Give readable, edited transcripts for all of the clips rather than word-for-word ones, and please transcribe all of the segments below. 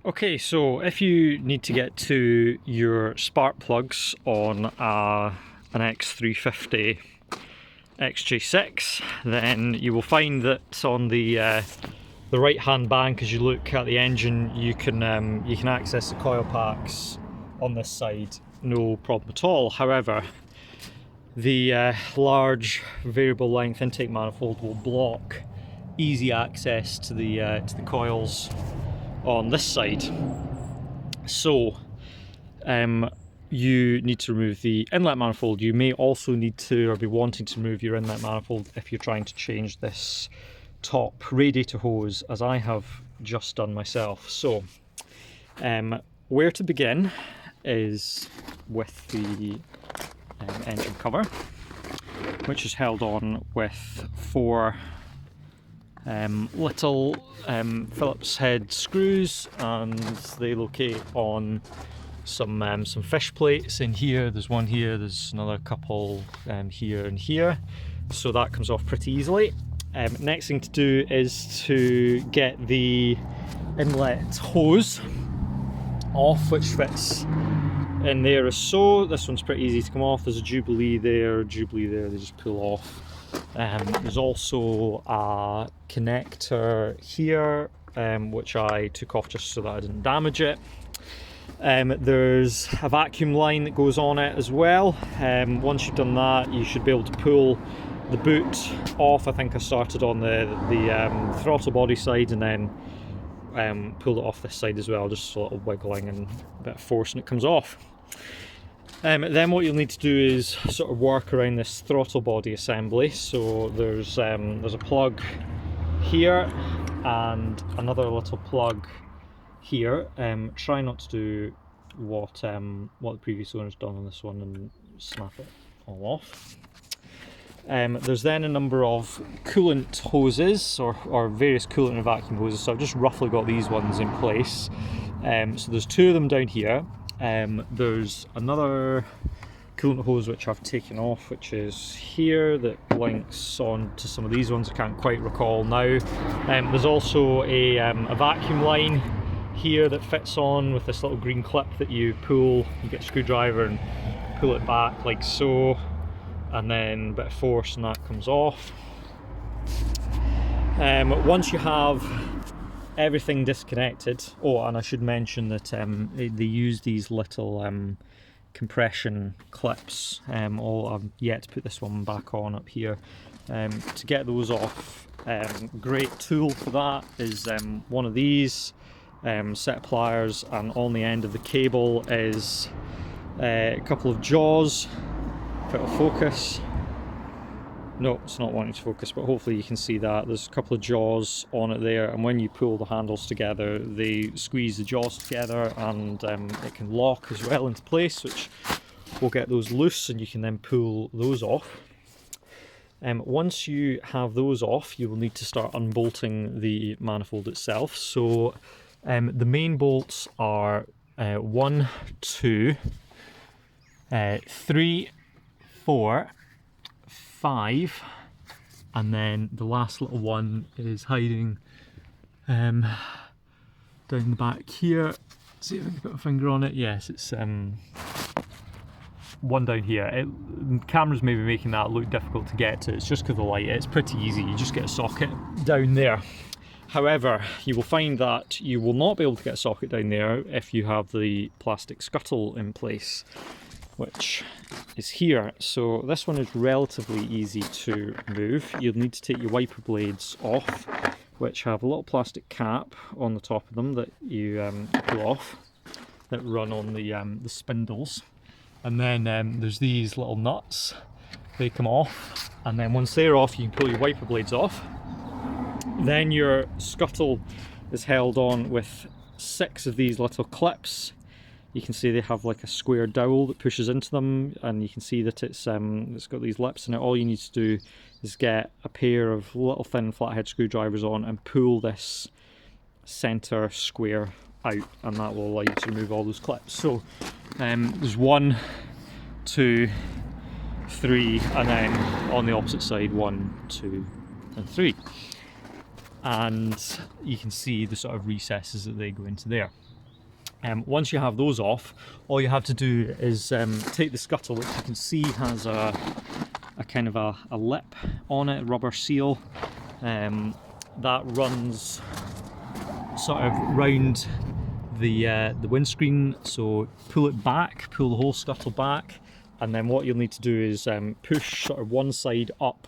Okay, so if you need to get to your spark plugs on an X350 XJ6, then you will find that on the right hand bank, as you look at the engine, you can access the coil packs on this side, no problem at all. However, the large variable length intake manifold will block easy access to the coils on this side. So you need to remove the inlet manifold. You may also need to, or be wanting to, remove your inlet manifold if you're trying to change this top radiator hose, as I have just done myself. So where to begin is with the engine cover, which is held on with 4 little Phillips head screws, and they locate on some fish plates in here. There's one here, there's another couple here and here, so that comes off pretty easily. Next thing to do is to get the inlet hose off, which fits in there as so. This one's pretty easy to come off. There's a Jubilee there, they just pull off. There's also a connector here, which I took off just so that I didn't damage it. There's a vacuum line that goes on it as well. Once you've done that, you should be able to pull the boot off. I think I started on the throttle body side and then pulled it off this side as well, just a little wiggling and a bit of force and it comes off. Then what you'll need to do is sort of work around this throttle body assembly. So there's a plug here and another little plug here. Try not to do what the previous owner's done on this one and snap it all off. There's then a number of coolant hoses or various coolant and vacuum hoses. So I've just roughly got these ones in place. So there's 2 of them down here. There's another coolant hose which I've taken off, which is here, that links on to some of these ones. I can't quite recall now. There's also a vacuum line here that fits on with this little green clip that you pull. You get a screwdriver and pull it back like so, and then a bit of force and that comes off. Once you have everything disconnected, oh, and I should mention that they use these little compression clips. I've yet to put this one back on up here. To get those off, great tool for that is one of these set of pliers, and on the end of the cable is a couple of jaws. If it'll focus. No, it's not wanting to focus, but hopefully you can see that. There's a couple of jaws on it there, and when you pull the handles together, they squeeze the jaws together, and it can lock as well into place, which will get those loose, and you can then pull those off. Once you have those off, you will need to start unbolting the manifold itself. So the main bolts are 1, 2, 3, 4, 5, and then the last little one is hiding down the back here. See if I can put my finger on it. Yes, it's one down here. Cameras may be making that look difficult to get to. It's just because of the light. It's pretty easy. You just get a socket down there. However, you will find that you will not be able to get a socket down there if you have the plastic scuttle in place, which is here. So this one is relatively easy to remove. You'll need to take your wiper blades off, which have a little plastic cap on the top of them that you pull off, that run on the spindles. And then there's these little nuts. They come off, and then once they're off, you can pull your wiper blades off. Then your scuttle is held on with 6 of these little clips. You can see they have like a square dowel that pushes into them, and you can see that it's got these lips in it. All you need to do is get a pair of little thin flathead screwdrivers on and pull this center square out, and that will allow you to remove all those clips. So there's 1, 2, 3, and then on the opposite side 1, 2, and 3. And you can see the sort of recesses that they go into there. Once you have those off, all you have to do is take the scuttle, which you can see has a kind of a lip on it, a rubber seal, that runs sort of round the windscreen. So pull it back, pull the whole scuttle back, and then what you'll need to do is push sort of one side up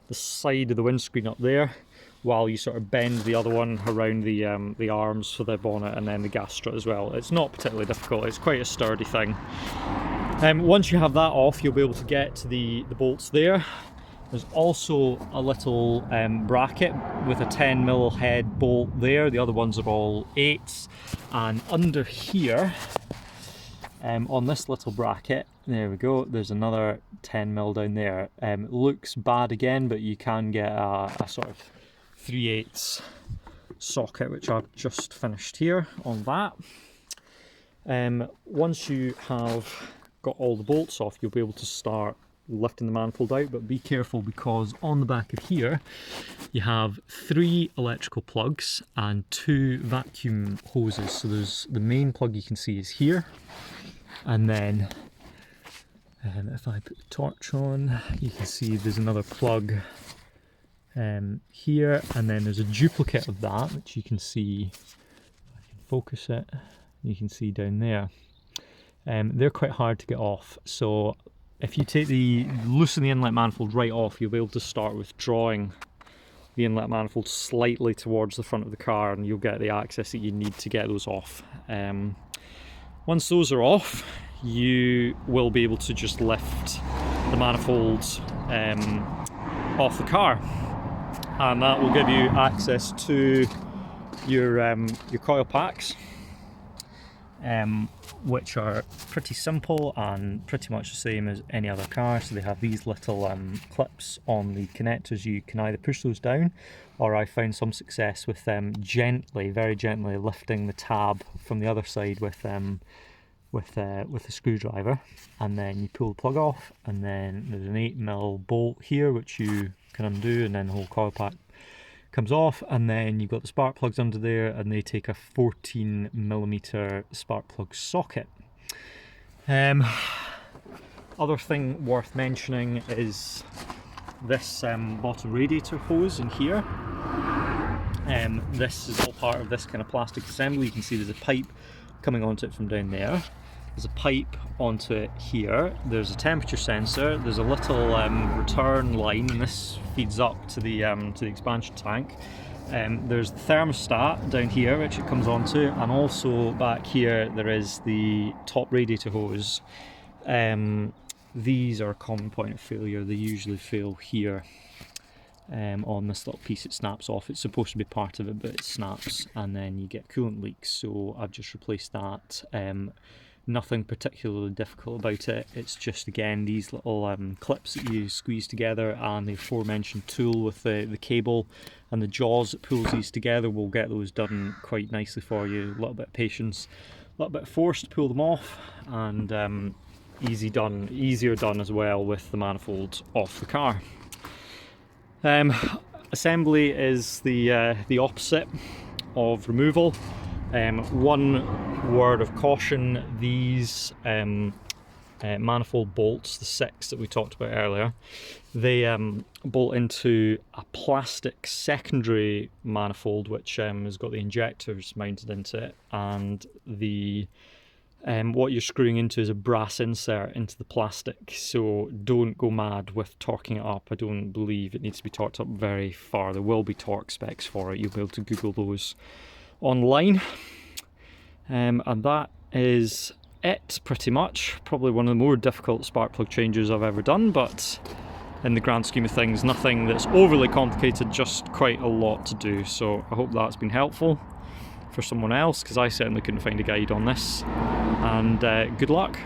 the side of the windscreen up there, while you sort of bend the other one around the arms for the bonnet and then the gas strut as well. It's not particularly difficult, it's quite a sturdy thing. Once you have that off, you'll be able to get to the bolts there. There's also a little bracket with a 10mm head bolt there. The other ones are all 8s. And under here, on this little bracket, there we go, there's another 10mm down there. It looks bad again, but you can get a sort of 3/8 socket, which I've just finished here on that. Once you have got all the bolts off, you'll be able to start lifting the manifold out, but be careful because on the back of here you have 3 electrical plugs and 2 vacuum hoses. So there's the main plug you can see is here, and then if I put the torch on, you can see there's another plug here, and then there's a duplicate of that, which you can see, if I can focus it, you can see down there. They're quite hard to get off, so if you loosen the inlet manifold right off, you'll be able to start withdrawing the inlet manifold slightly towards the front of the car, and you'll get the access that you need to get those off. Once those are off, you will be able to just lift the manifolds off the car, and that will give you access to your coil packs, which are pretty simple and pretty much the same as any other car. So they have these little clips on the connectors. You can either push those down, or I found some success with them very gently lifting the tab from the other side with a screwdriver, and then you pull the plug off, and then there's an 8mm bolt here which you can undo, and then the whole coil pack comes off, and then you've got the spark plugs under there, and they take a 14mm spark plug socket. Other thing worth mentioning is this bottom radiator hose in here. This is all part of this kind of plastic assembly. You can see there's a pipe coming onto it from down there. There's a pipe onto it here. There's a temperature sensor. There's a little return line, and this feeds up to the expansion tank. There's the thermostat down here, which it comes onto, and also back here there is the top radiator hose. These are a common point of failure. They usually fail here. On this little piece, it snaps off. It's supposed to be part of it, but it snaps, and then you get coolant leaks. So I've just replaced that. Nothing particularly difficult about it. It's just, again, these little clips that you squeeze together, and the aforementioned tool with the cable and the jaws that pulls these together will get those done quite nicely for you. A little bit of patience, a little bit of force to pull them off, and easier done as well with the manifold off the car. Assembly is the opposite of removal. One word of caution: these manifold bolts, the 6 that we talked about earlier, they bolt into a plastic secondary manifold which has got the injectors mounted into it, and what you're screwing into is a brass insert into the plastic. So don't go mad with torquing it up. I don't believe it needs to be torqued up very far. There will be torque specs for it. You'll be able to Google those online. And that is it pretty much. Probably one of the more difficult spark plug changes I've ever done, but in the grand scheme of things, nothing that's overly complicated, just quite a lot to do. So I hope that's been helpful for someone else, because I certainly couldn't find a guide on this. And good luck.